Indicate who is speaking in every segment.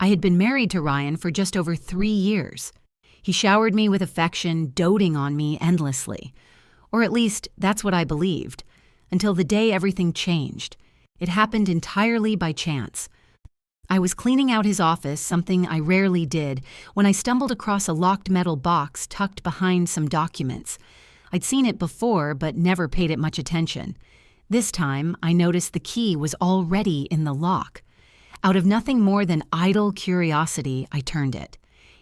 Speaker 1: I had been married to Ryan for just over 3 years. He showered me with affection, doting on me endlessly. Or at least, that's what I believed, until the day everything changed. It happened entirely by chance. I was cleaning out his office, something I rarely did, when I stumbled across a locked metal box tucked behind some documents. I'd seen it before, but never paid it much attention. This time, I noticed the key was already in the lock. Out of nothing more than idle curiosity, I turned it.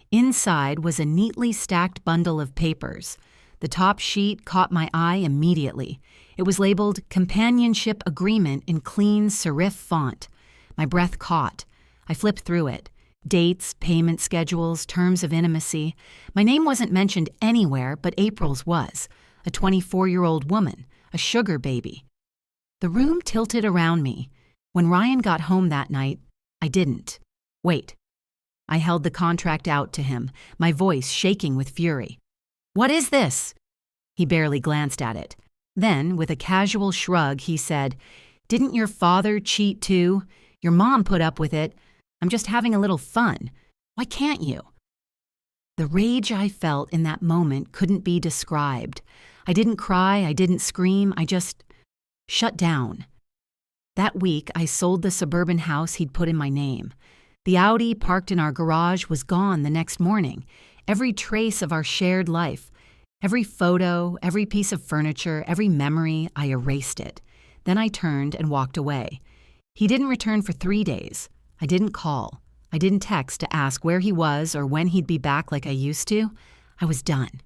Speaker 1: Inside was a neatly stacked bundle of papers. The top sheet caught my eye immediately. It was labeled Companionship Agreement in clean serif font. My breath caught. I flipped through it. Dates, payment schedules, terms of intimacy. My name wasn't mentioned anywhere, but April's was. A 24-year-old woman, a sugar baby. The room tilted around me. When Ryan got home that night, I didn't. Wait. I held the contract out to him, my voice shaking with fury. "What is this?" He barely glanced at it. Then, with a casual shrug, he said, "Didn't your father cheat too? Your mom put up with it. I'm just having a little fun. Why can't you?" The rage I felt in that moment couldn't be described. I didn't cry, I didn't scream, I just shut down. That week, I sold the suburban house he'd put in my name. The Audi parked in our garage was gone the next morning. Every trace of our shared life, every photo, every piece of furniture, every memory, I erased it. Then I turned and walked away. He didn't return for 3 days. I didn't call. I didn't text to ask where he was or when he'd be back like I used to. I was done.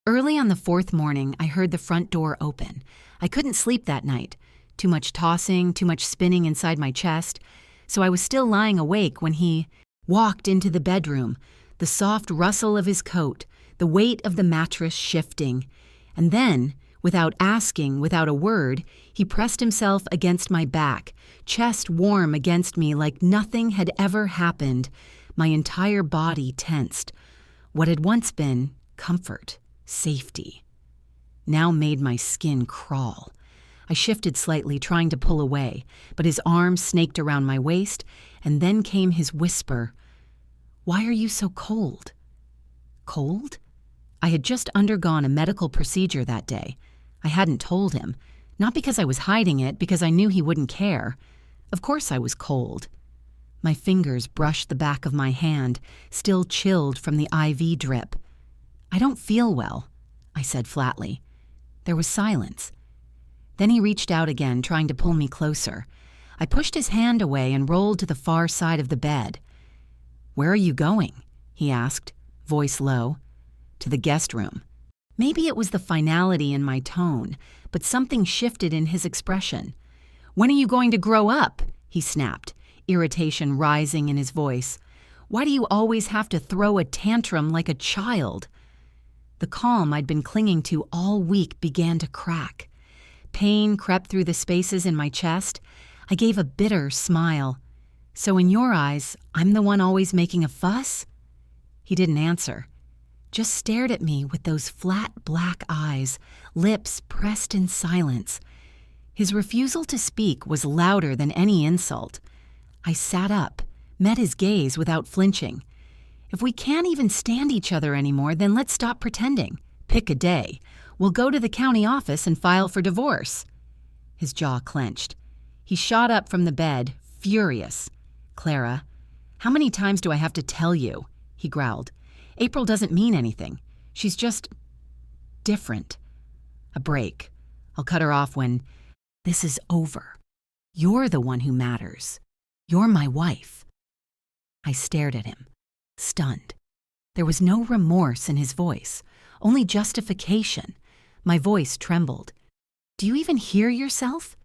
Speaker 1: Early on the 4th morning, I heard the front door open. I couldn't sleep that night. Too much tossing, too much spinning inside my chest. So I was still lying awake when he walked into the bedroom, the soft rustle of his coat, the weight of the mattress shifting. And then, without asking, without a word, he pressed himself against my back, chest warm against me like nothing had ever happened. My entire body tensed. What had once been comfort, safety, now made my skin crawl. I shifted slightly, trying to pull away, but his arm snaked around my waist, and then came his whisper, "Why are you so cold?" Cold? I had just undergone a medical procedure that day. I hadn't told him, not because I was hiding it, because I knew he wouldn't care. Of course I was cold. My fingers brushed the back of my hand, still chilled from the IV drip. "I don't feel well," I said flatly. There was silence. Then he reached out again, trying to pull me closer. I pushed his hand away and rolled to the far side of the bed. "Where are you going?" he asked, voice low. "To the guest room." Maybe it was the finality in my tone, but something shifted in his expression. "When are you going to grow up?" he snapped, irritation rising in his voice. "Why do you always have to throw a tantrum like a child?" The calm I'd been clinging to all week began to crack. Pain crept through the spaces in my chest. I gave a bitter smile. "So in your eyes, I'm the one always making a fuss?" He didn't answer, just stared at me with those flat black eyes, lips pressed in silence. His refusal to speak was louder than any insult. I sat up, met his gaze without flinching. "If we can't even stand each other anymore, then let's stop pretending. Pick a day. We'll go to the county office and file for divorce." His jaw clenched. He shot up from the bed, furious. "Clara, how many times do I have to tell you?" he growled. "April doesn't mean anything. She's just different. A break. I'll cut her off when this is over. You're the one who matters. You're my wife." I stared at him, stunned. There was no remorse in his voice, only justification. My voice trembled. "Do you even hear yourself?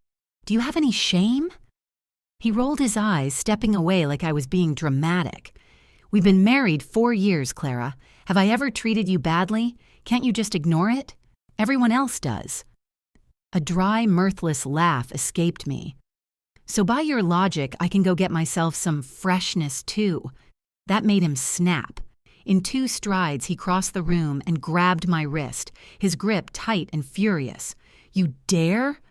Speaker 1: Do you have any shame?" He rolled his eyes, stepping away like I was being dramatic. "We've been married 4 years, Clara. Have I ever treated you badly? Can't you just ignore it? Everyone else does." A dry, mirthless laugh escaped me. "So by your logic, I can go get myself some freshness too." That made him snap. In 2 strides, he crossed the room and grabbed my wrist, his grip tight and furious. "You dare?"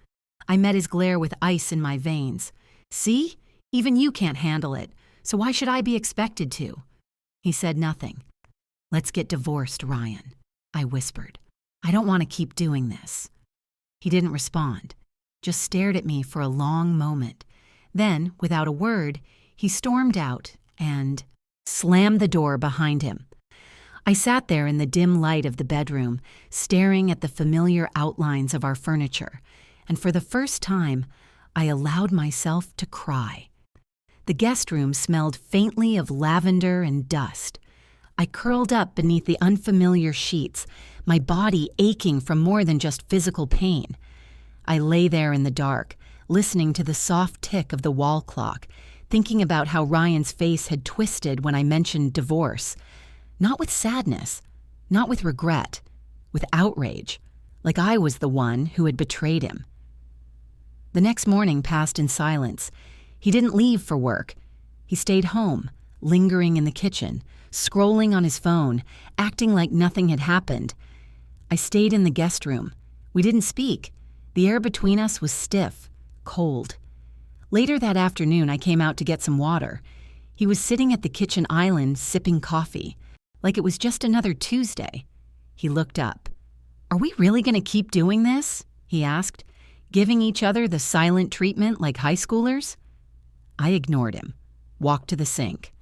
Speaker 1: I met his glare with ice in my veins. "See? Even you can't handle it. So why should I be expected to? He said nothing. Let's get divorced, Ryan, I whispered. I don't want to keep doing this. He didn't respond, just stared at me for a long moment. Then, without a word, he stormed out and slammed the door behind him. I sat there in the dim light of the bedroom, staring at the familiar outlines of our furniture, and for the first time, I allowed myself to cry. The guest room smelled faintly of lavender and dust. I curled up beneath the unfamiliar sheets, my body aching from more than just physical pain. I lay there in the dark, listening to the soft tick of the wall clock, thinking about how Ryan's face had twisted when I mentioned divorce. Not with sadness, not with regret, with outrage, like I was the one who had betrayed him. The next morning passed in silence. He didn't leave for work. He stayed home, lingering in the kitchen, scrolling on his phone, acting like nothing had happened. I stayed in the guest room. We didn't speak. The air between us was stiff, cold. Later that afternoon, I came out to get some water. He was sitting at the kitchen island sipping coffee, like it was just another Tuesday. He looked up. Are we really going to keep doing this? He asked, giving each other the silent treatment like high schoolers. I ignored him, walked to the sink.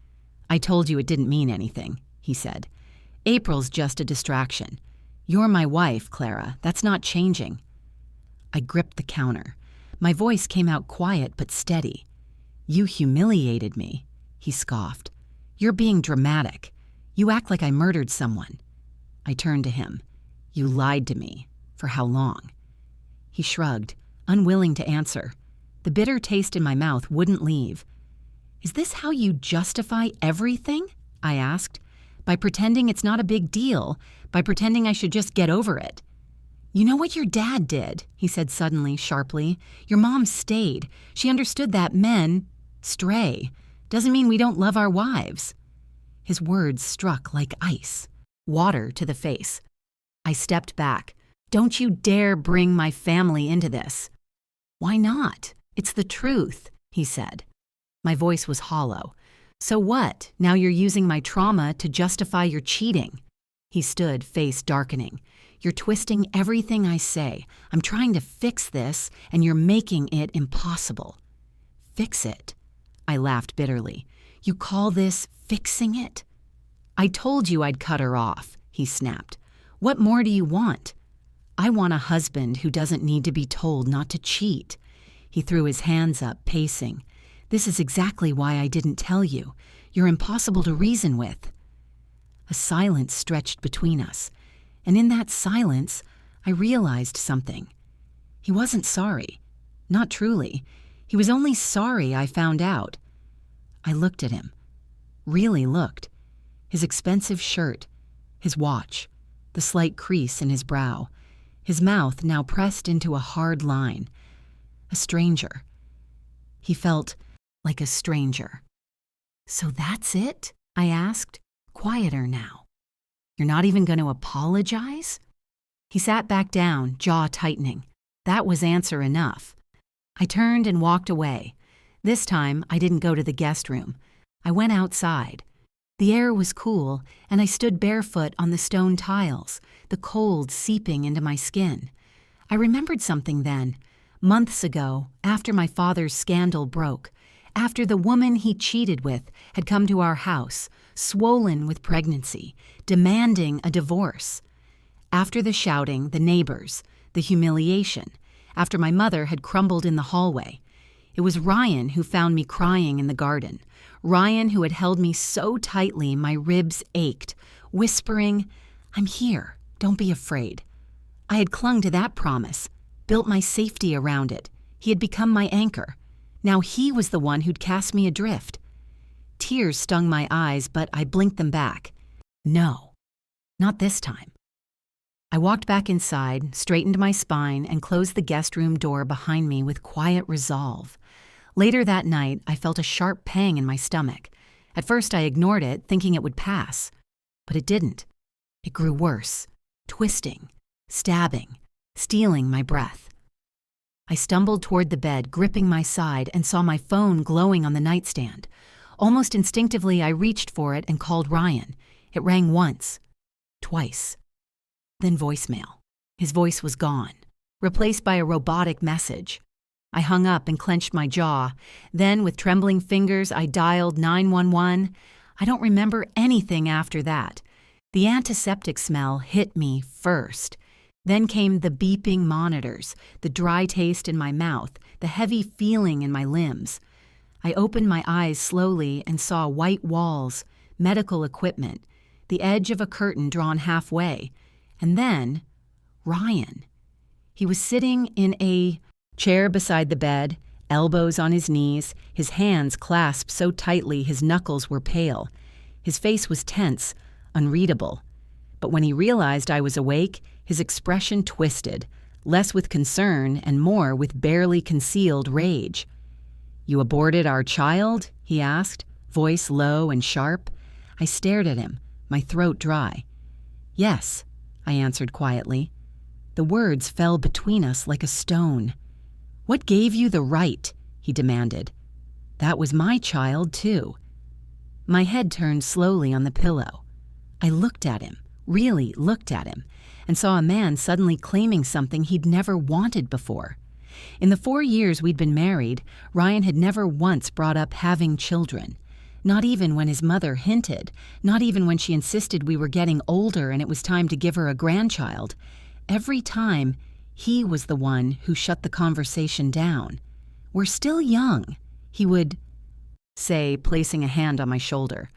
Speaker 1: I told you it didn't mean anything, he said. April's just a distraction. You're my wife, Clara. That's not changing. I gripped the counter. My voice came out quiet but steady. You humiliated me, he scoffed. You're being dramatic. You act like I murdered someone. I turned to him. You lied to me. For how long? He shrugged, unwilling to answer. The bitter taste in my mouth wouldn't leave. Is this how you justify everything? I asked. By pretending it's not a big deal, by pretending I should just get over it. You know what your dad did, he said suddenly, sharply. Your mom stayed. She understood that men stray. Doesn't mean we don't love our wives. His words struck like ice, water to the face. I stepped back. Don't you dare bring my family into this. Why not? It's the truth, he said. My voice was hollow. So what? Now you're using my trauma to justify your cheating. He stood, face darkening. You're twisting everything I say. I'm trying to fix this, and you're making it impossible. Fix it? I laughed bitterly. You call this fixing it? I told you I'd cut her off, he snapped. What more do you want? I want a husband who doesn't need to be told not to cheat. He threw his hands up, pacing. This is exactly why I didn't tell you. You're impossible to reason with. A silence stretched between us, and in that silence, I realized something. He wasn't sorry. Not truly. He was only sorry I found out. I looked at him. Really looked. His expensive shirt, his watch, the slight crease in his brow, his mouth now pressed into a hard line. A stranger. He felt like a stranger. So that's it? I asked, quieter now. You're not even going to apologize? He sat back down, jaw tightening. That was answer enough. I turned and walked away. This time, I didn't go to the guest room. I went outside. The air was cool, and I stood barefoot on the stone tiles, the cold seeping into my skin. I remembered something then. Months ago, after my father's scandal broke, after the woman he cheated with had come to our house, swollen with pregnancy, demanding a divorce. After the shouting, the neighbors, the humiliation, after my mother had crumbled in the hallway, it was Ryan who found me crying in the garden. Ryan who had held me so tightly my ribs ached, whispering, I'm here, don't be afraid. I had clung to that promise, built my safety around it. He had become my anchor. Now he was the one who'd cast me adrift. Tears stung my eyes, but I blinked them back. No, not this time. I walked back inside, straightened my spine, and closed the guest room door behind me with quiet resolve. Later that night, I felt a sharp pang in my stomach. At first, I ignored it, thinking it would pass. But it didn't. It grew worse, twisting, stabbing, stealing my breath. I stumbled toward the bed, gripping my side, and saw my phone glowing on the nightstand. Almost instinctively, I reached for it and called Ryan. It rang once, twice, then voicemail. His voice was gone, replaced by a robotic message. I hung up and clenched my jaw. Then, with trembling fingers, I dialed 911. I don't remember anything after that. The antiseptic smell hit me first. Then came the beeping monitors, the dry taste in my mouth, the heavy feeling in my limbs. I opened my eyes slowly and saw white walls, medical equipment, the edge of a curtain drawn halfway, and then Ryan. He was sitting in a chair beside the bed, elbows on his knees, his hands clasped so tightly his knuckles were pale. His face was tense, unreadable. But when he realized I was awake, his expression twisted, less with concern and more with barely concealed rage. "You aborted our child?" he asked, voice low and sharp. I stared at him, my throat dry. "Yes," I answered quietly. The words fell between us like a stone. "What gave you the right?" he demanded. "That was my child, too." My head turned slowly on the pillow. I looked at him, really looked at him, and saw a man suddenly claiming something he'd never wanted before. In the 4 years we'd been married, Ryan had never once brought up having children. Not even when his mother hinted, not even when she insisted we were getting older and it was time to give her a grandchild. Every time, he was the one who shut the conversation down. "We're still young," he would say, placing a hand on my shoulder.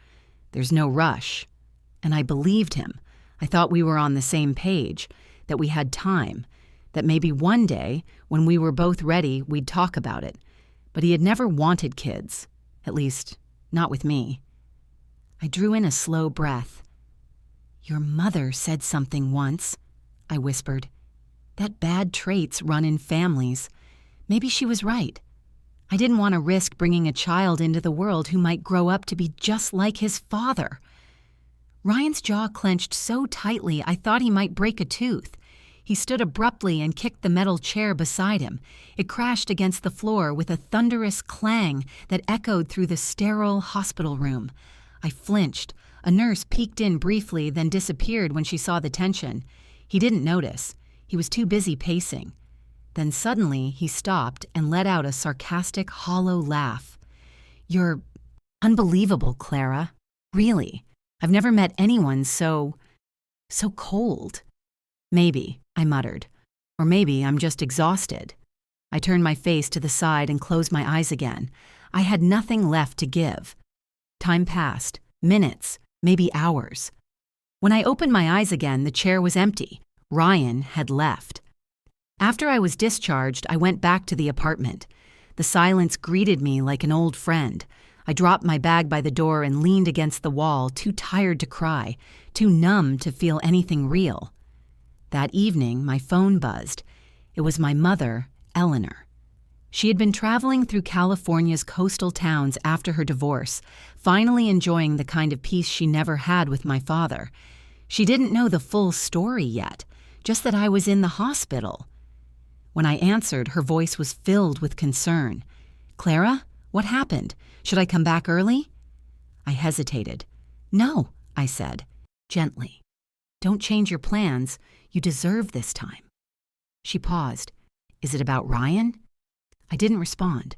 Speaker 1: "There's no rush." And I believed him. I thought we were on the same page, that we had time, that maybe one day, when we were both ready, we'd talk about it. But he had never wanted kids, at least, not with me. I drew in a slow breath. "Your mother said something once," I whispered. "That bad traits run in families. Maybe she was right. I didn't want to risk bringing a child into the world who might grow up to be just like his father." Ryan's jaw clenched so tightly I thought he might break a tooth. He stood abruptly and kicked the metal chair beside him. It crashed against the floor with a thunderous clang that echoed through the sterile hospital room. I flinched. A nurse peeked in briefly, then disappeared when she saw the tension. He didn't notice. He was too busy pacing. Then suddenly he stopped and let out a sarcastic, hollow laugh. "You're unbelievable, Clara. Really. I've never met anyone so cold." "Maybe," I muttered. "Or maybe I'm just exhausted." I turned my face to the side and closed my eyes again. I had nothing left to give. Time passed. Minutes, maybe hours. When I opened my eyes again, the chair was empty. Ryan had left. After I was discharged, I went back to the apartment. The silence greeted me like an old friend. I dropped my bag by the door and leaned against the wall, too tired to cry, too numb to feel anything real. That evening, my phone buzzed. It was my mother, Eleanor. She had been traveling through California's coastal towns after her divorce, finally enjoying the kind of peace she never had with my father. She didn't know the full story yet, just that I was in the hospital. When I answered, her voice was filled with concern. "Clara, what happened? Should I come back early?" I hesitated. "No," I said, gently. "Don't change your plans. You deserve this time." She paused. "Is it about Ryan?" I didn't respond.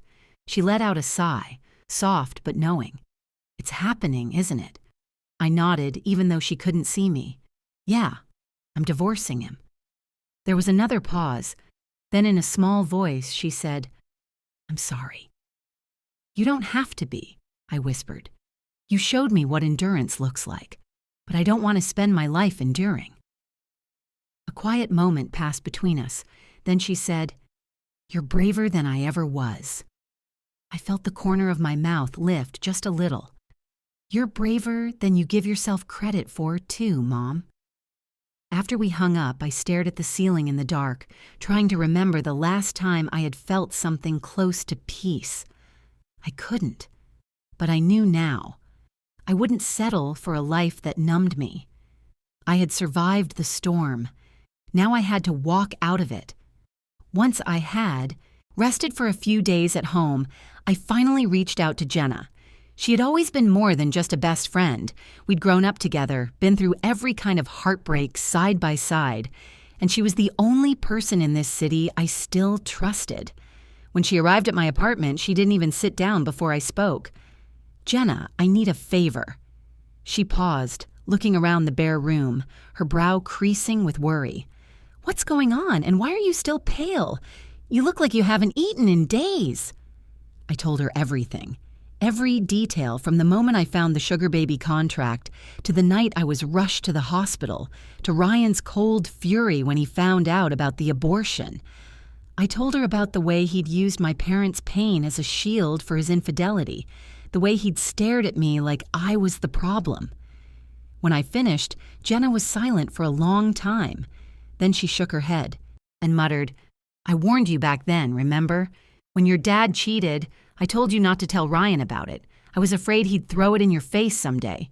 Speaker 1: She let out a sigh, soft but knowing. "It's happening, isn't it?" I nodded, even though she couldn't see me. "Yeah, I'm divorcing him." There was another pause. Then in a small voice, she said, "I'm sorry." "You don't have to be," I whispered. "You showed me what endurance looks like, but I don't want to spend my life enduring." A quiet moment passed between us. Then she said, "You're braver than I ever was." I felt the corner of my mouth lift just a little. "You're braver than you give yourself credit for, too, Mom." After we hung up, I stared at the ceiling in the dark, trying to remember the last time I had felt something close to peace. I couldn't, but I knew now. I wouldn't settle for a life that numbed me. I had survived the storm. Now I had to walk out of it. Once I had, rested for a few days at home, I finally reached out to Jenna. She had always been more than just a best friend. We'd grown up together, been through every kind of heartbreak side by side, and she was the only person in this city I still trusted. When she arrived at my apartment, she didn't even sit down before I spoke. "Jenna, I need a favor." She paused, looking around the bare room, her brow creasing with worry. "What's going on, and why are you still pale? You look like you haven't eaten in days." I told her everything. Every detail from the moment I found the sugar baby contract to the night I was rushed to the hospital, to Ryan's cold fury when he found out about the abortion. I told her about the way he'd used my parents' pain as a shield for his infidelity, the way he'd stared at me like I was the problem. When I finished, Jenna was silent for a long time. Then she shook her head and muttered, "I warned you back then, remember? When your dad cheated, I told you not to tell Ryan about it. I was afraid he'd throw it in your face someday."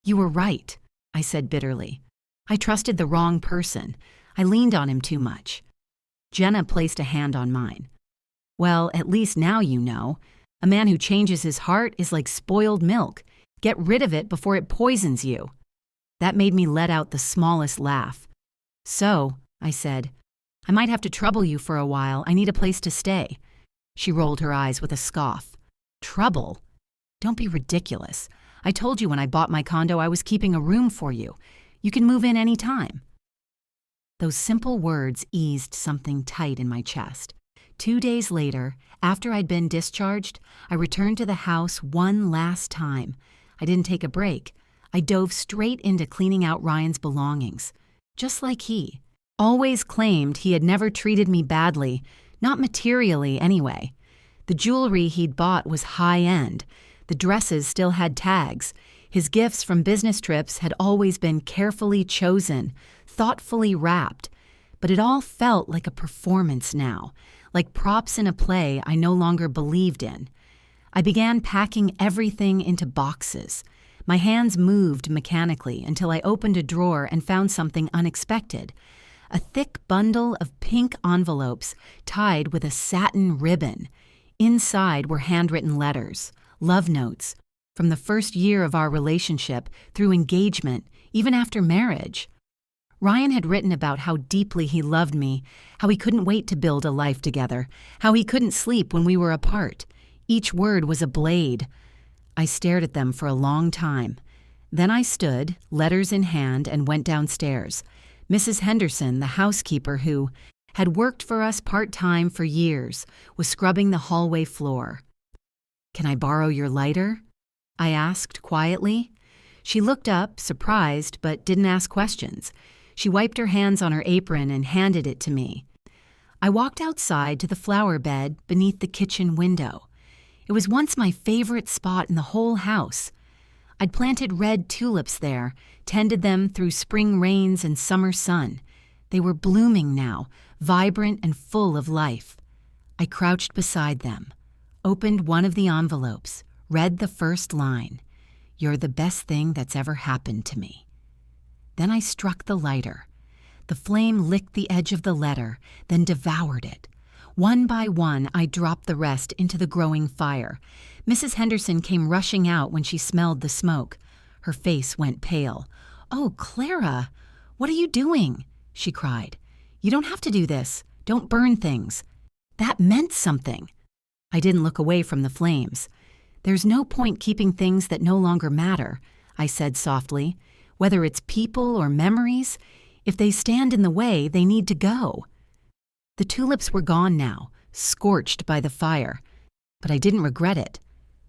Speaker 1: "You were right," I said bitterly. "I trusted the wrong person. I leaned on him too much." Jenna placed a hand on mine. "Well, at least now you know. A man who changes his heart is like spoiled milk. Get rid of it before it poisons you." That made me let out the smallest laugh. "So," I said, "I might have to trouble you for a while. I need a place to stay." She rolled her eyes with a scoff. "Trouble? Don't be ridiculous. I told you when I bought my condo I was keeping a room for you. You can move in any time." Those simple words eased something tight in my chest. 2 days later, after I'd been discharged, I returned to the house one last time. I didn't take a break. I dove straight into cleaning out Ryan's belongings. Just like he. Always claimed he had never treated me badly, not materially anyway. The jewelry he'd bought was high-end. The dresses still had tags. His gifts from business trips had always been carefully chosen, thoughtfully wrapped. But it all felt like a performance now, like props in a play I no longer believed in. I began packing everything into boxes. My hands moved mechanically until I opened a drawer and found something unexpected. A thick bundle of pink envelopes tied with a satin ribbon. Inside were handwritten letters, love notes, from the first year of our relationship through engagement, even after marriage. Ryan had written about how deeply he loved me, how he couldn't wait to build a life together, how he couldn't sleep when we were apart. Each word was a blade. I stared at them for a long time. Then I stood, letters in hand, and went downstairs. Mrs. Henderson, the housekeeper who had worked for us part-time for years, was scrubbing the hallway floor. "Can I borrow your lighter?" I asked quietly. She looked up, surprised, but didn't ask questions. She wiped her hands on her apron and handed it to me. I walked outside to the flower bed beneath the kitchen window. It was once my favorite spot in the whole house. I'd planted red tulips there, tended them through spring rains and summer sun. They were blooming now, vibrant and full of life. I crouched beside them, opened one of the envelopes, read the first line, "You're the best thing that's ever happened to me." Then I struck the lighter. The flame licked the edge of the letter, then devoured it. One by one, I dropped the rest into the growing fire. Mrs. Henderson came rushing out when she smelled the smoke. Her face went pale. "Oh, Clara, what are you doing?" she cried. "You don't have to do this. Don't burn things." That meant something. I didn't look away from the flames. "There's no point keeping things that no longer matter," I said softly. "Whether it's people or memories, if they stand in the way, they need to go." The tulips were gone now, scorched by the fire. But I didn't regret it.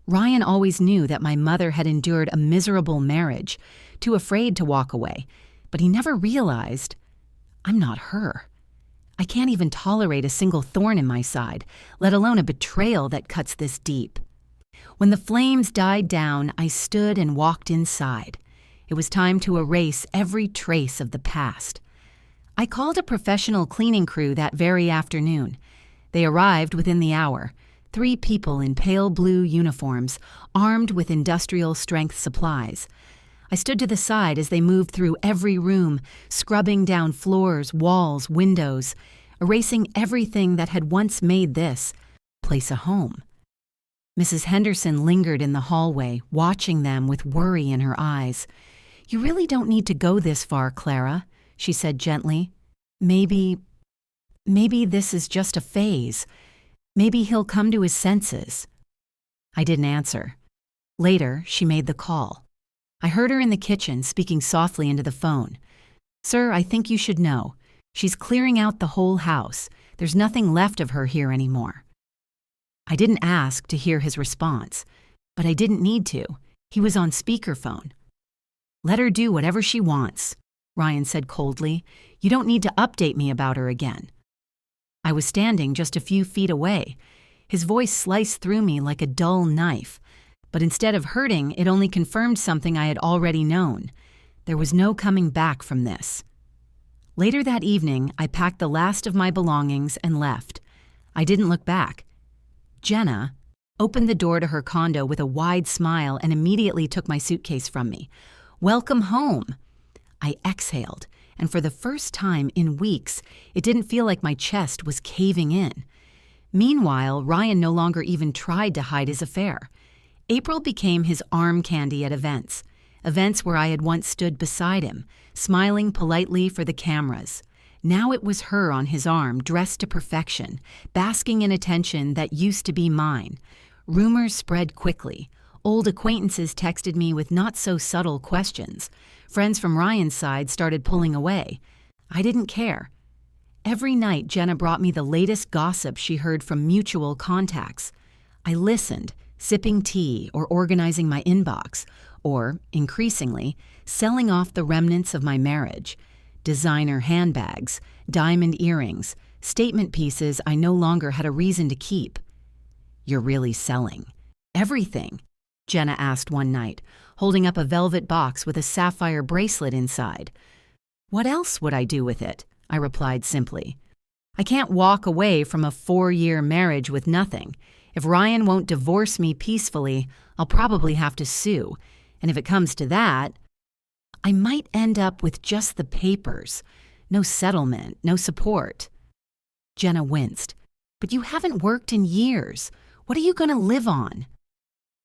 Speaker 1: Ryan always knew that my mother had endured a miserable marriage, too afraid to walk away, but he never realized I'm not her. I can't even tolerate a single thorn in my side, let alone a betrayal that cuts this deep. When the flames died down, I stood and walked inside. It was time to erase every trace of the past. I called a professional cleaning crew that very afternoon. They arrived within the hour, 3 people in pale blue uniforms, armed with industrial-strength supplies. I stood to the side as they moved through every room, scrubbing down floors, walls, windows, erasing everything that had once made this place a home. Mrs. Henderson lingered in the hallway, watching them with worry in her eyes. "You really don't need to go this far, Clara," she said gently. Maybe this is just a phase. Maybe he'll come to his senses." I didn't answer. Later, she made the call. I heard her in the kitchen speaking softly into the phone. "Sir, I think you should know. She's clearing out the whole house. There's nothing left of her here anymore." I didn't ask to hear his response, but I didn't need to. He was on speakerphone. "Let her do whatever she wants," Ryan said coldly. "You don't need to update me about her again." I was standing just a few feet away. His voice sliced through me like a dull knife, but instead of hurting, it only confirmed something I had already known. There was no coming back from this. Later that evening, I packed the last of my belongings and left. I didn't look back. Jenna opened the door to her condo with a wide smile and immediately took my suitcase from me. "Welcome home." I exhaled, and for the first time in weeks, it didn't feel like my chest was caving in. Meanwhile, Ryan no longer even tried to hide his affair. April became his arm candy at events where I had once stood beside him, smiling politely for the cameras. Now it was her on his arm, dressed to perfection, basking in attention that used to be mine. Rumors spread quickly. Old acquaintances texted me with not-so-subtle questions. Friends from Ryan's side started pulling away. I didn't care. Every night, Jenna brought me the latest gossip she heard from mutual contacts. I listened, sipping tea or organizing my inbox, or, increasingly, selling off the remnants of my marriage. Designer handbags, diamond earrings, statement pieces I no longer had a reason to keep. "You're really selling everything?" Jenna asked one night, holding up a velvet box with a sapphire bracelet inside. "What else would I do with it?" I replied simply. "I can't walk away from a 4-year marriage with nothing. If Ryan won't divorce me peacefully, I'll probably have to sue. And if it comes to that, I might end up with just the papers. No settlement, no support." Jenna winced. "But you haven't worked in years. What are you going to live on?"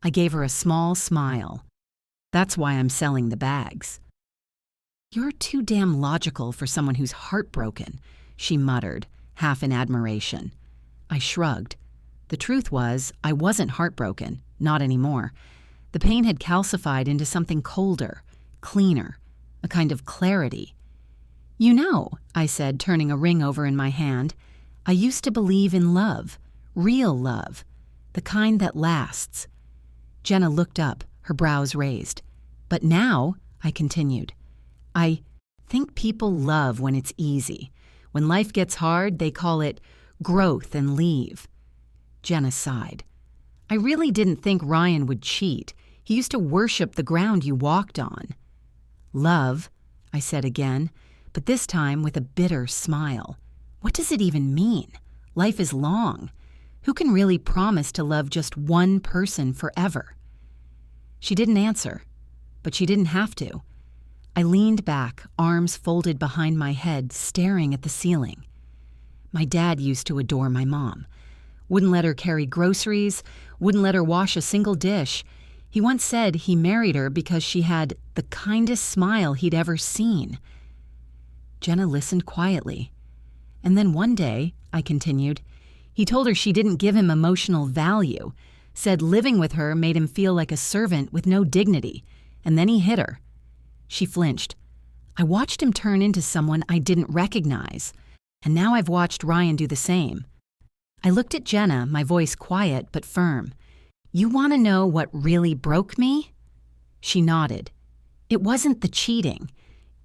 Speaker 1: I gave her a small smile. "That's why I'm selling the bags." "You're too damn logical for someone who's heartbroken," she muttered, half in admiration. I shrugged. The truth was, I wasn't heartbroken, not anymore. The pain had calcified into something colder, cleaner, a kind of clarity. "You know," I said, turning a ring over in my hand, "I used to believe in love, real love, the kind that lasts." Jenna looked up, her brows raised. "But now," I continued, "I think people love when it's easy. When life gets hard, they call it growth and leave." Jenna sighed. "I really didn't think Ryan would cheat. He used to worship the ground you walked on." "Love," I said again, but this time with a bitter smile. What does it even mean? Life is long. Who can really promise to love just one person forever? She didn't answer, but she didn't have to. I leaned back, arms folded behind my head, staring at the ceiling. My dad used to adore my mom. Wouldn't let her carry groceries, wouldn't let her wash a single dish. He once said he married her because she had the kindest smile he'd ever seen. Jenna listened quietly. "And then one day," I continued, "he told her she didn't give him emotional value, said living with her made him feel like a servant with no dignity, and then he hit her." She flinched. I watched him turn into someone I didn't recognize, and now I've watched Ryan do the same. I looked at Jenna, my voice quiet but firm. "You want to know what really broke me?" She nodded. "It wasn't the cheating.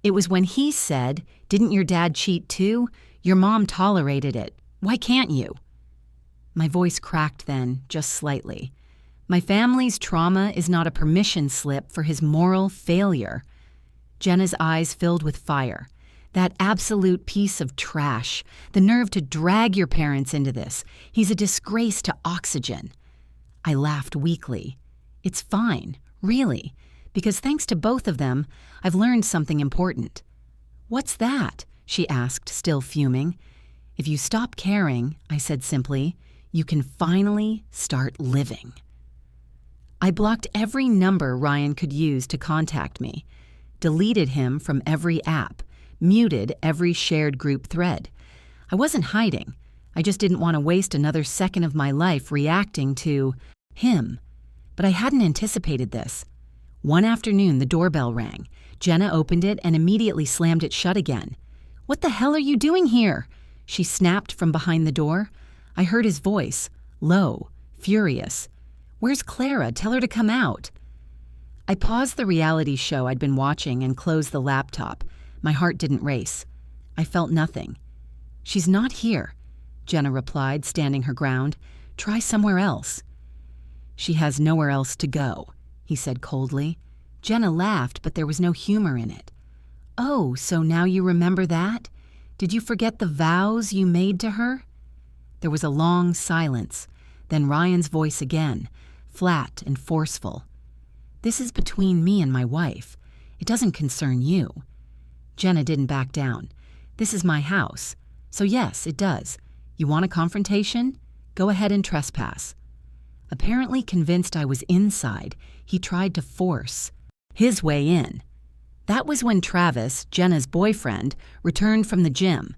Speaker 1: It was when he said, 'Didn't your dad cheat too? Your mom tolerated it. Why can't you?'" My voice cracked then, just slightly. "My family's trauma is not a permission slip for his moral failure." Jenna's eyes filled with fire. "That absolute piece of trash. The nerve to drag your parents into this. He's a disgrace to Oxygen." I laughed weakly. "It's fine, really, because thanks to both of them, I've learned something important." "What's that?" she asked, still fuming. "If you stop caring," I said simply, "you can finally start living." I blocked every number Ryan could use to contact me, deleted him from every app, muted every shared group thread. I wasn't hiding. I just didn't want to waste another second of my life reacting to him. But I hadn't anticipated this. One afternoon, the doorbell rang. Jenna opened it and immediately slammed it shut again. "What the hell are you doing here?" she snapped from behind the door. I heard his voice, low, furious. "Where's Clara? Tell her to come out." I paused the reality show I'd been watching and closed the laptop. My heart didn't race. I felt nothing. "She's not here," Jenna replied, standing her ground. "Try somewhere else." "She has nowhere else to go," he said coldly. Jenna laughed, but there was no humor in it. "Oh, so now you remember that? Did you forget the vows you made to her?" There was a long silence, then Ryan's voice again, flat and forceful. "This is between me and my wife. It doesn't concern you." Jenna didn't back down. "This is my house. So yes, it does. You want a confrontation? Go ahead and trespass." Apparently convinced I was inside, he tried to force his way in. That was when Travis, Jenna's boyfriend, returned from the gym.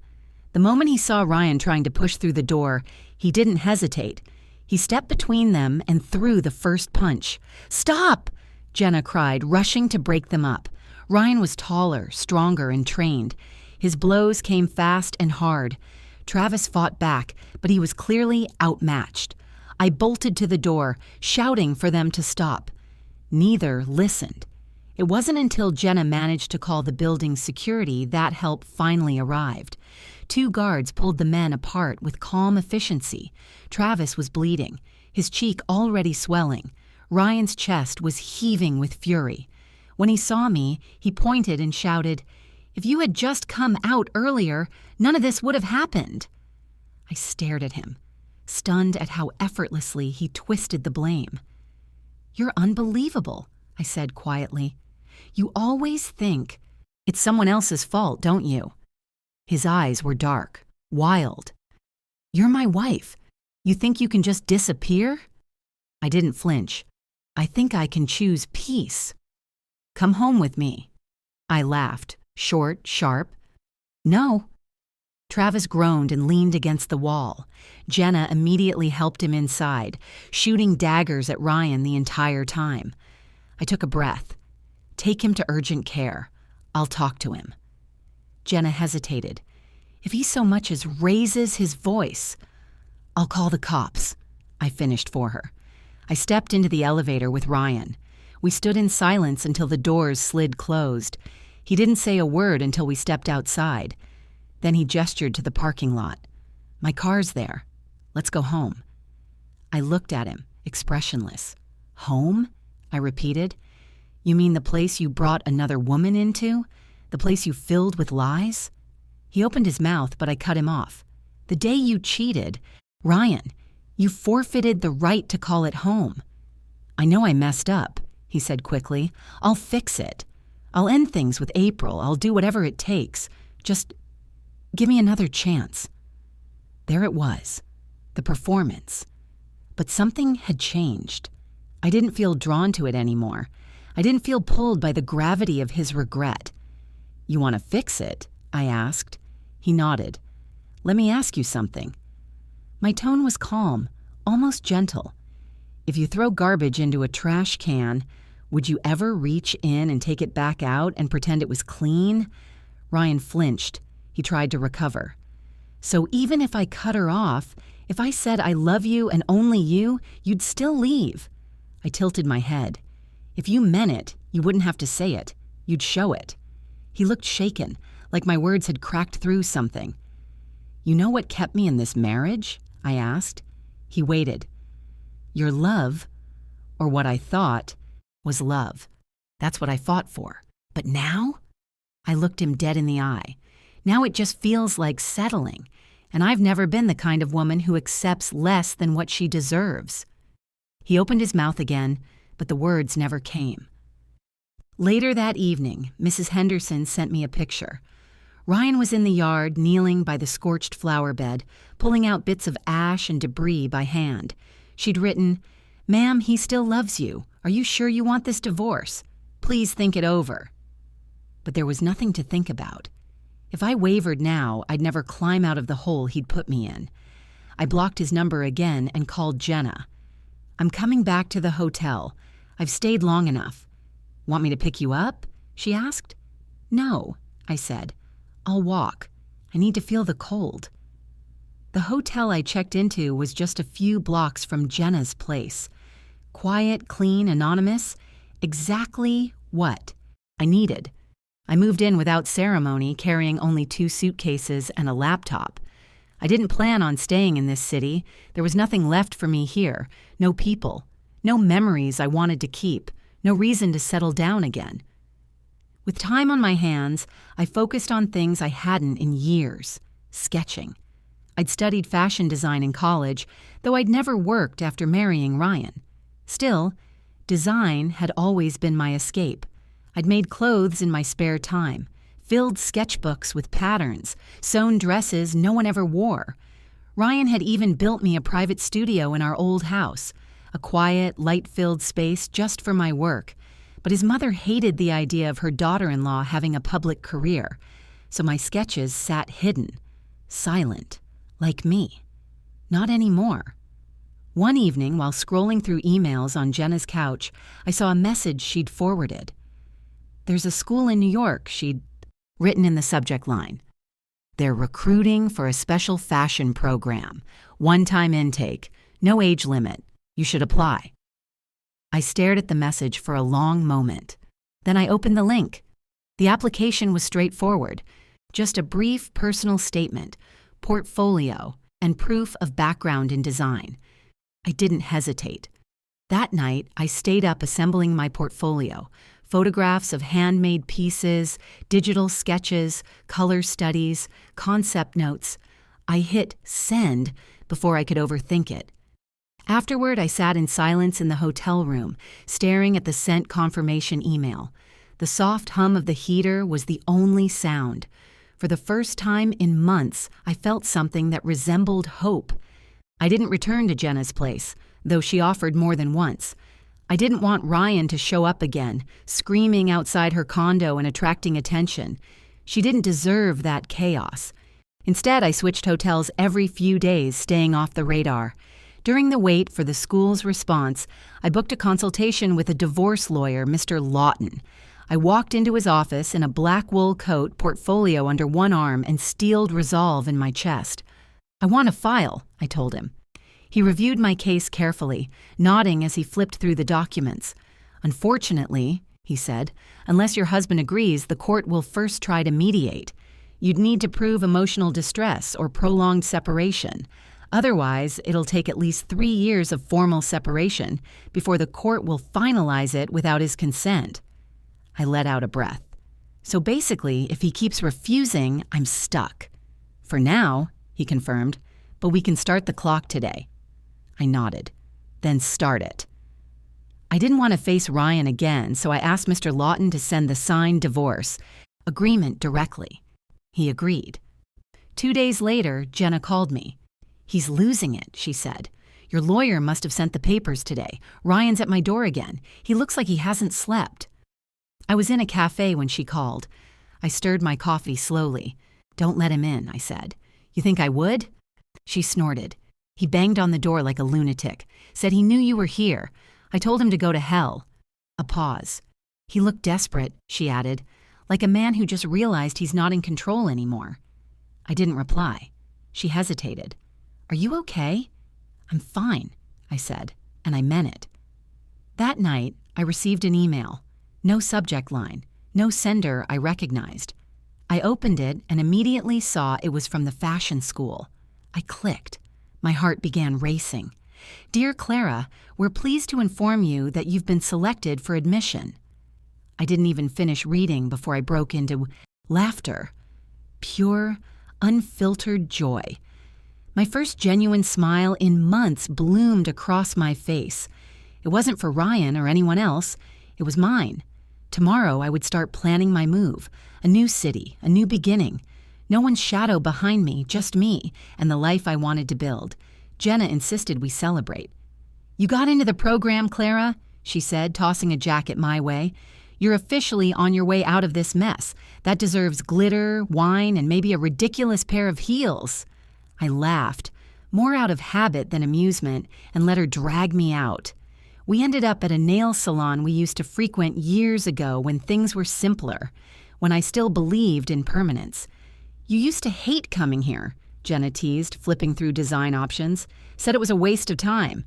Speaker 1: The moment he saw Ryan trying to push through the door, he didn't hesitate. He stepped between them and threw the first punch. "Stop!" Jenna cried, rushing to break them up. Ryan was taller, stronger, and trained. His blows came fast and hard. Travis fought back, but he was clearly outmatched. I bolted to the door, shouting for them to stop. Neither listened. It wasn't until Jenna managed to call the building's security that help finally arrived. 2 guards pulled the men apart with calm efficiency. Travis was bleeding, his cheek already swelling. Ryan's chest was heaving with fury. When he saw me, he pointed and shouted, "If you had just come out earlier, none of this would have happened." I stared at him, stunned at how effortlessly he twisted the blame. "You're unbelievable," I said quietly. "You always think it's someone else's fault, don't you?" His eyes were dark, wild. "You're my wife. You think you can just disappear?" I didn't flinch. "I think I can choose peace." "Come home with me." I laughed, short, sharp. "No." Travis groaned and leaned against the wall. Jenna immediately helped him inside, shooting daggers at Ryan the entire time. I took a breath. "Take him to urgent care. I'll talk to him." Jenna hesitated. "If he so much as raises his voice..." "I'll call the cops," I finished for her. I stepped into the elevator with Ryan. We stood in silence until the doors slid closed. He didn't say a word until we stepped outside. Then he gestured to the parking lot. "My car's there. Let's go home." I looked at him, expressionless. "Home?" I repeated. "You mean the place you brought another woman into? The place you filled with lies?" He opened his mouth, but I cut him off. "The day you cheated, Ryan, you forfeited the right to call it home." "I know I messed up," he said quickly. "I'll fix it. I'll end things with April. I'll do whatever it takes. Just give me another chance." There it was, the performance. But something had changed. I didn't feel drawn to it anymore. I didn't feel pulled by the gravity of his regret. "You want to fix it?" I asked. He nodded. "Let me ask you something." My tone was calm, almost gentle. "If you throw garbage into a trash can, would you ever reach in and take it back out and pretend it was clean?" Ryan flinched. He tried to recover. "So even if I cut her off, if I said I love you and only you, you'd still leave?" I tilted my head. "If you meant it, you wouldn't have to say it. You'd show it." He looked shaken, like my words had cracked through something. "You know what kept me in this marriage?" I asked. He waited. "Your love, or what I thought, was love. That's what I fought for. But now?" I looked him dead in the eye. "Now it just feels like settling, and I've never been the kind of woman who accepts less than what she deserves." He opened his mouth again, but the words never came. Later that evening, Mrs. Henderson sent me a picture. Ryan was in the yard, kneeling by the scorched flower bed, pulling out bits of ash and debris by hand. She'd written, "Ma'am, he still loves you," Are you sure you want this divorce? Please think it over." But there was nothing to think about. If I wavered now, I'd never climb out of the hole he'd put me in. I blocked his number again and called Jenna. "I'm coming back to the hotel. I've stayed long enough." "Want me to pick you up?" she asked. "No," I said. "I'll walk. I need to feel the cold." The hotel I checked into was just a few blocks from Jenna's place. Quiet, clean, anonymous. Exactly what I needed. I moved in without ceremony, carrying only 2 suitcases and a laptop. I didn't plan on staying in this city. There was nothing left for me here. No people. No memories I wanted to keep. No reason to settle down again. With time on my hands, I focused on things I hadn't in years. Sketching. I'd studied fashion design in college, though I'd never worked after marrying Ryan. Still, design had always been my escape. I'd made clothes in my spare time, filled sketchbooks with patterns, sewn dresses no one ever wore. Ryan had even built me a private studio in our old house, a quiet, light-filled space just for my work. But his mother hated the idea of her daughter-in-law having a public career, so my sketches sat hidden, silent, like me. Not anymore. One evening, while scrolling through emails on Jenna's couch, I saw a message she'd forwarded. "There's a school in New York," she'd written in the subject line. "They're recruiting for a special fashion program. One-time intake. No age limit. You should apply." I stared at the message for a long moment. Then I opened the link. The application was straightforward. Just a brief personal statement, portfolio, and proof of background in design. I didn't hesitate. That night, I stayed up assembling my portfolio. Photographs of handmade pieces, digital sketches, color studies, concept notes. I hit send before I could overthink it. Afterward, I sat in silence in the hotel room, staring at the sent confirmation email. The soft hum of the heater was the only sound. For the first time in months, I felt something that resembled hope. I didn't return to Jenna's place, though she offered more than once. I didn't want Ryan to show up again, screaming outside her condo and attracting attention. She didn't deserve that chaos. Instead, I switched hotels every few days, staying off the radar. During the wait for the school's response, I booked a consultation with a divorce lawyer, Mr. Lawton. I walked into his office in a black wool coat, portfolio under one arm, and steeled resolve in my chest. "I want a file," I told him. He reviewed my case carefully, nodding as he flipped through the documents. "Unfortunately," he said, "unless your husband agrees, the court will first try to mediate. You'd need to prove emotional distress or prolonged separation. Otherwise, it'll take at least 3 years of formal separation before the court will finalize it without his consent." I let out a breath. So basically, if he keeps refusing, I'm stuck. "For now," he confirmed, "but we can start the clock today." I nodded. "Then start it." I didn't want to face Ryan again, so I asked Mr. Lawton to send the signed divorce agreement directly. He agreed. 2 days later, Jenna called me. "He's losing it," she said. "Your lawyer must have sent the papers today. Ryan's at my door again. He looks like he hasn't slept." I was in a cafe when she called. I stirred my coffee slowly. "Don't let him in," I said. "You think I would?" She snorted. "He banged on the door like a lunatic. Said he knew you were here. I told him to go to hell." A pause. "He looked desperate," she added, "like a man who just realized he's not in control anymore." I didn't reply. She hesitated. "Are you okay?" "I'm fine," I said, and I meant it. That night, I received an email. No subject line, no sender I recognized. I opened it and immediately saw it was from the fashion school. I clicked. My heart began racing. "Dear Clara, we're pleased to inform you that you've been selected for admission." I didn't even finish reading before I broke into laughter. Pure, unfiltered joy. My first genuine smile in months bloomed across my face. It wasn't for Ryan or anyone else. It was mine. Tomorrow I would start planning my move. A new city, a new beginning. No one's shadow behind me, just me, and the life I wanted to build. Jenna insisted we celebrate. "You got into the program, Clara?" she said, tossing a jacket my way. "You're officially on your way out of this mess. That deserves glitter, wine, and maybe a ridiculous pair of heels." I laughed, more out of habit than amusement, and let her drag me out. We ended up at a nail salon we used to frequent years ago when things were simpler, when I still believed in permanence. "You used to hate coming here," Jenna teased, flipping through design options. "Said it was a waste of time."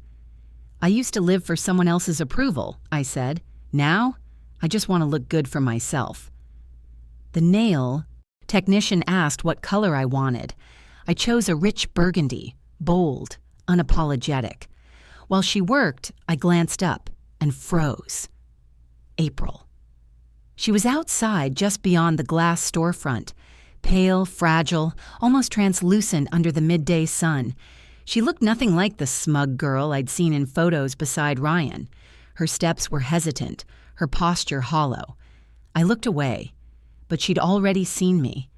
Speaker 1: "I used to live for someone else's approval," I said. "Now, I just want to look good for myself." The nail technician asked what color I wanted. I chose a rich burgundy, bold, unapologetic. While she worked, I glanced up and froze. April. She was outside just beyond the glass storefront, pale, fragile, almost translucent under the midday sun. She looked nothing like the smug girl I'd seen in photos beside Ryan. Her steps were hesitant, her posture hollow. I looked away, but she'd already seen me.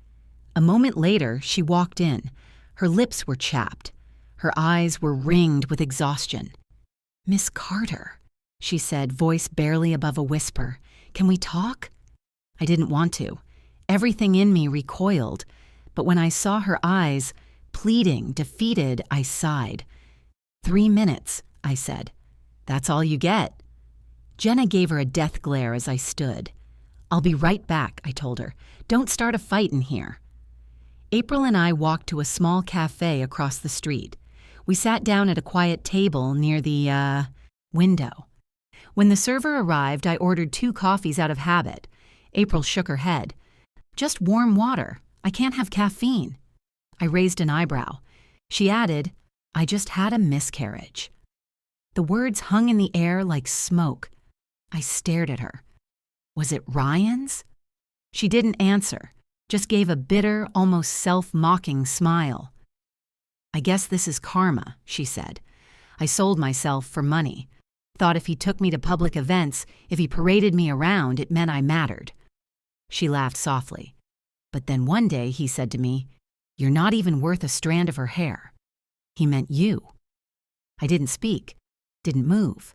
Speaker 1: A moment later, she walked in. Her lips were chapped. Her eyes were ringed with exhaustion. "Miss Carter," she said, voice barely above a whisper. "Can we talk?" I didn't want to. Everything in me recoiled. But when I saw her eyes, pleading, defeated, I sighed. 3 minutes, I said. "That's all you get." Jenna gave her a death glare as I stood. "I'll be right back," I told her. "Don't start a fight in here." April and I walked to a small cafe across the street. We sat down at a quiet table near the, window. When the server arrived, I ordered 2 coffees out of habit. April shook her head. "Just warm water. I can't have caffeine." I raised an eyebrow. She added, "I just had a miscarriage." The words hung in the air like smoke. I stared at her. Was it Ryan's? She didn't answer, just gave a bitter, almost self-mocking smile. "I guess this is karma," she said. "I sold myself for money. Thought if he took me to public events, if he paraded me around, it meant I mattered." She laughed softly. "But then one day he said to me, 'You're not even worth a strand of her hair.' He meant you." I didn't speak, didn't move.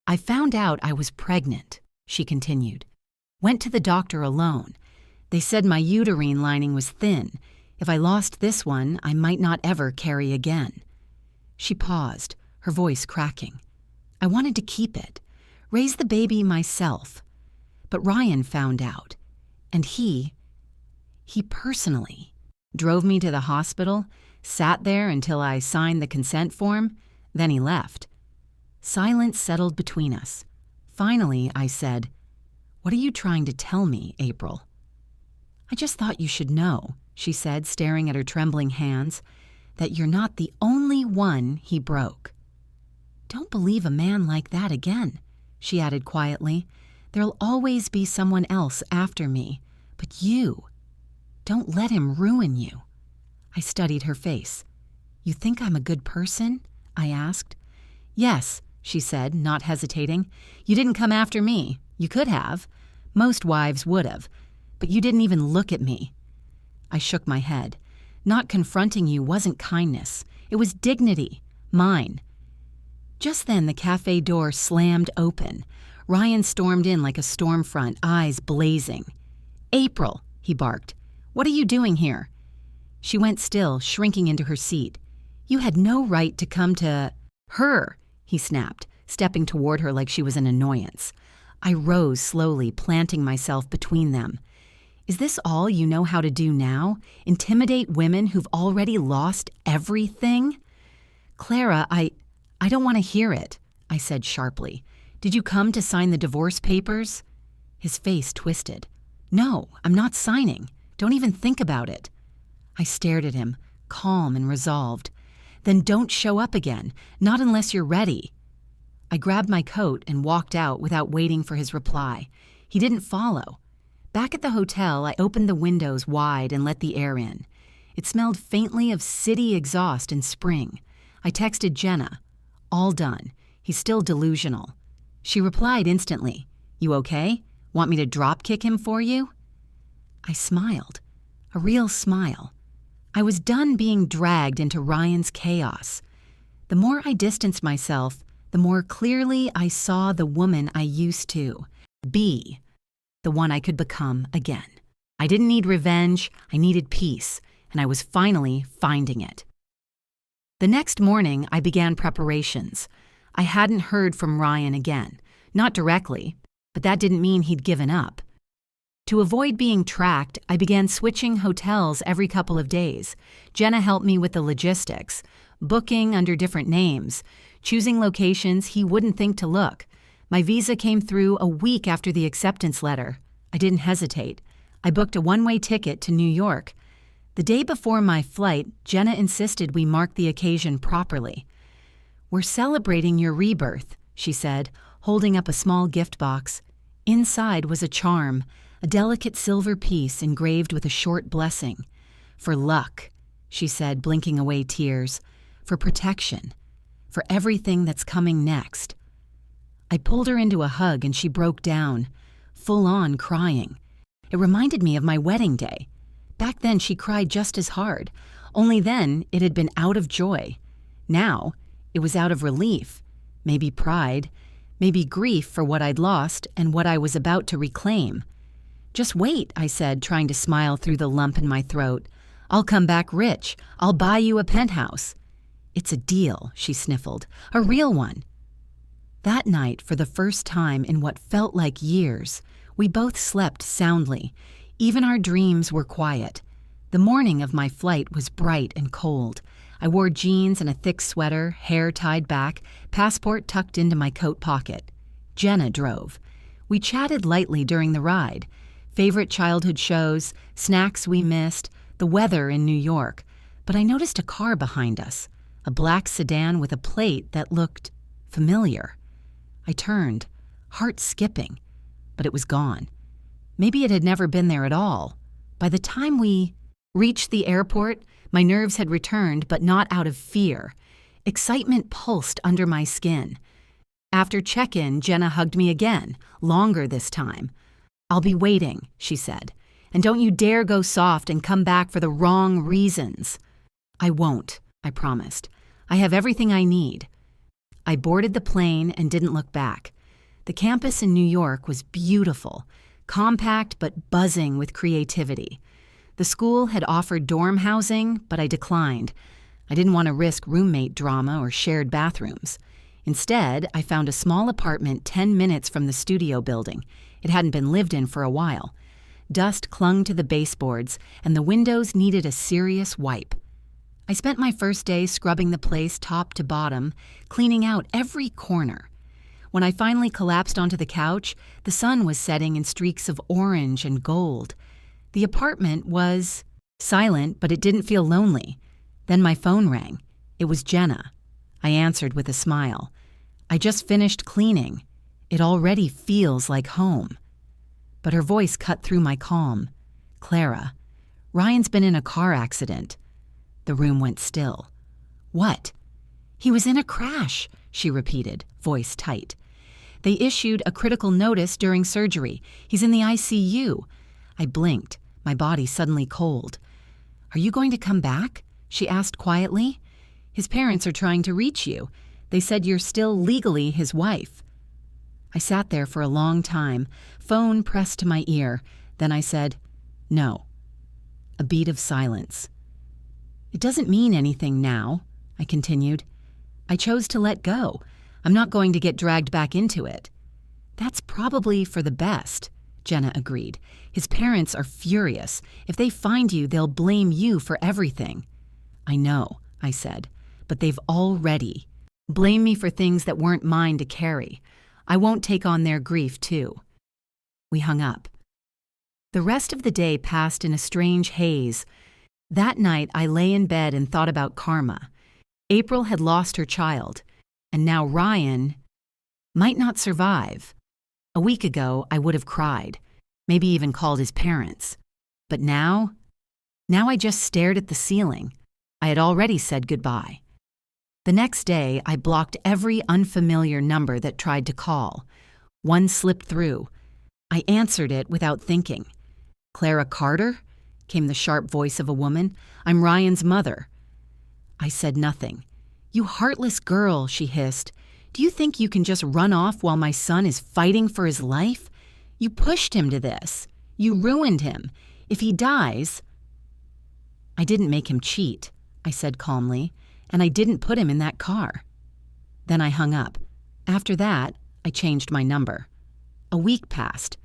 Speaker 1: "I found out I was pregnant," she continued. "Went to the doctor alone. They said my uterine lining was thin. If I lost this one, I might not ever carry again." She paused, her voice cracking. "I wanted to keep it, raise the baby myself. But Ryan found out, and he personally drove me to the hospital, sat there until I signed the consent form, then he left." Silence settled between us. Finally, I said, "What are you trying to tell me, April?" "I just thought you should know," she said, staring at her trembling hands, "that you're not the only one he broke." "Don't believe a man like that again," she added quietly. "There'll always be someone else after me, but you. Don't let him ruin you." I studied her face. "You think I'm a good person?" I asked. "Yes," she said, not hesitating. "You didn't come after me. You could have. Most wives would have. But you didn't even look at me." I shook my head. "Not confronting you wasn't kindness. It was dignity. Mine." Just then the cafe door slammed open. Ryan stormed in like a storm front, eyes blazing. "April," he barked. "What are you doing here?" She went still, shrinking into her seat. "You had no right to come to her," he snapped, stepping toward her like she was an annoyance. I rose slowly, planting myself between them. "Is this all you know how to do now? Intimidate women who've already lost everything?" "Clara, I don't want to hear it," I said sharply. "Did you come to sign the divorce papers?" His face twisted. "No, I'm not signing. Don't even think about it." I stared at him, calm and resolved. "Then don't show up again, not unless you're ready." I grabbed my coat and walked out without waiting for his reply. He didn't follow. Back at the hotel, I opened the windows wide and let the air in. It smelled faintly of city exhaust and spring. I texted Jenna. "All done. He's still delusional." She replied instantly. "You okay? Want me to drop kick him for you?" I smiled. A real smile. I was done being dragged into Ryan's chaos. The more I distanced myself, the more clearly I saw the woman I used to be, the one I could become again. I didn't need revenge, I needed peace, and I was finally finding it. The next morning, I began preparations. I hadn't heard from Ryan again, not directly, but that didn't mean he'd given up. To avoid being tracked, I began switching hotels every couple of days. Jenna helped me with the logistics, booking under different names, choosing locations he wouldn't think to look. My visa came through a week after the acceptance letter. I didn't hesitate. I booked a one-way ticket to New York. The day before my flight, Jenna insisted we mark the occasion properly. "We're celebrating your rebirth," she said, holding up a small gift box. Inside was a charm, a delicate silver piece engraved with a short blessing. "For luck," she said, blinking away tears. "For protection. For everything that's coming next." I pulled her into a hug and she broke down, full on crying. It reminded me of my wedding day. Back then she cried just as hard, only then it had been out of joy. Now it was out of relief, maybe pride, maybe grief for what I'd lost and what I was about to reclaim. "Just wait," I said, trying to smile through the lump in my throat. "I'll come back rich. I'll buy you a penthouse." "It's a deal," she sniffled. "A real one." That night, for the first time in what felt like years, we both slept soundly. Even our dreams were quiet. The morning of my flight was bright and cold. I wore jeans and a thick sweater, hair tied back, passport tucked into my coat pocket. Jenna drove. We chatted lightly during the ride. Favorite childhood shows, snacks we missed, the weather in New York. But I noticed a car behind us, a black sedan with a plate that looked familiar. I turned, heart skipping, but it was gone. Maybe it had never been there at all. By the time we reached the airport, my nerves had returned, but not out of fear. Excitement pulsed under my skin. After check-in, Jenna hugged me again, longer this time. "I'll be waiting," she said. "And don't you dare go soft and come back for the wrong reasons." "I won't," I promised. "I have everything I need." I boarded the plane and didn't look back. The campus in New York was beautiful, compact but buzzing with creativity. The school had offered dorm housing, but I declined. I didn't want to risk roommate drama or shared bathrooms. Instead, I found a small apartment 10 minutes from the studio building. It hadn't been lived in for a while. Dust clung to the baseboards, and the windows needed a serious wipe. I spent my first day scrubbing the place top to bottom, cleaning out every corner. When I finally collapsed onto the couch, the sun was setting in streaks of orange and gold. The apartment was silent, but it didn't feel lonely. Then my phone rang. It was Jenna. I answered with a smile. "I just finished cleaning. It already feels like home." But her voice cut through my calm. "Clara, Ryan's been in a car accident." The room went still. "What?" "He was in a crash," she repeated, voice tight. "They issued a critical notice during surgery. He's in the ICU." I blinked, my body suddenly cold. "Are you going to come back?" she asked quietly. "His parents are trying to reach you. They said you're still legally his wife." I sat there for a long time, phone pressed to my ear. Then I said, "No." A beat of silence. "It doesn't mean anything now," I continued. "I chose to let go. I'm not going to get dragged back into it." "That's probably for the best," Jenna agreed. "His parents are furious. If they find you, they'll blame you for everything." "I know," I said, "but they've already blamed me for things that weren't mine to carry. I won't take on their grief, too." We hung up. The rest of the day passed in a strange haze. That night, I lay in bed and thought about karma. April had lost her child, and now Ryan might not survive. A week ago, I would have cried, maybe even called his parents. But now I just stared at the ceiling. I had already said goodbye. The next day, I blocked every unfamiliar number that tried to call. One slipped through. I answered it without thinking. "Clara Carter?" came the sharp voice of a woman. "I'm Ryan's mother." I said nothing. "You heartless girl," she hissed. Do you think you can just run off while my son is fighting for his life? You pushed him to this. You ruined him. If he dies—" "I didn't make him cheat," I said calmly, "and I didn't put him in that car." Then I hung up. After that, I changed my number. A week passed.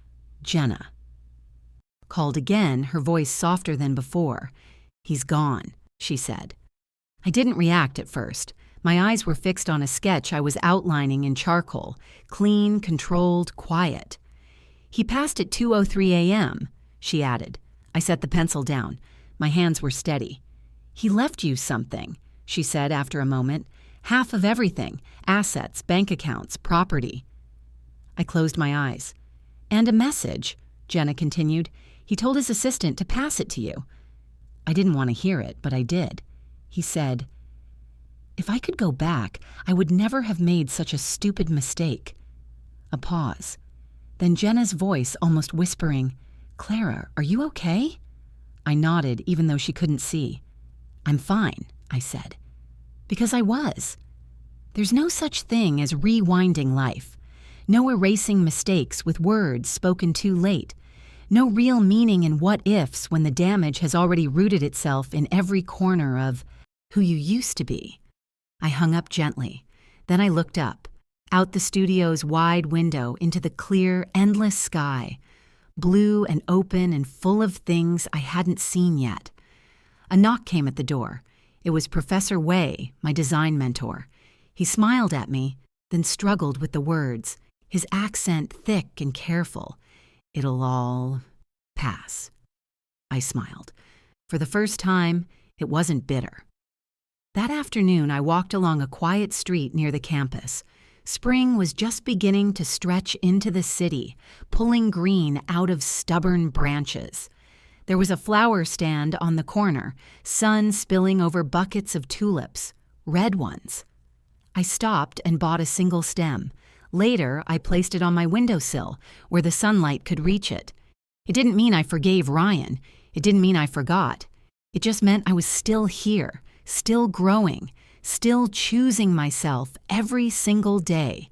Speaker 1: Jenna. Called again, her voice softer than before. "He's gone," she said. I didn't react at first. My eyes were fixed on a sketch I was outlining in charcoal, clean, controlled, quiet. "He passed at 2:03 a.m., she added. I set the pencil down. My hands were steady. "He left you something," she said after a moment. "Half of everything, assets, bank accounts, property." I closed my eyes. "And a message," Jenna continued. "He told his assistant to pass it to you." I didn't want to hear it, but I did. He said, "If I could go back, I would never have made such a stupid mistake." A pause. Then Jenna's voice almost whispering, "Clara, are you okay?" I nodded, even though she couldn't see. "I'm fine," I said. Because I was. There's no such thing as rewinding life. No erasing mistakes with words spoken too late. No real meaning in what-ifs when the damage has already rooted itself in every corner of who you used to be. I hung up gently. Then I looked up, out the studio's wide window into the clear, endless sky, blue and open and full of things I hadn't seen yet. A knock came at the door. It was Professor Wei, my design mentor. He smiled at me, then struggled with the words, his accent thick and careful. "It'll all pass." I smiled. For the first time, it wasn't bitter. That afternoon, I walked along a quiet street near the campus. Spring was just beginning to stretch into the city, pulling green out of stubborn branches. There was a flower stand on the corner, sun spilling over buckets of tulips, red ones. I stopped and bought a single stem. Later, I placed it on my windowsill, where the sunlight could reach it. It didn't mean I forgave Ryan. It didn't mean I forgot. It just meant I was still here, still growing, still choosing myself every single day,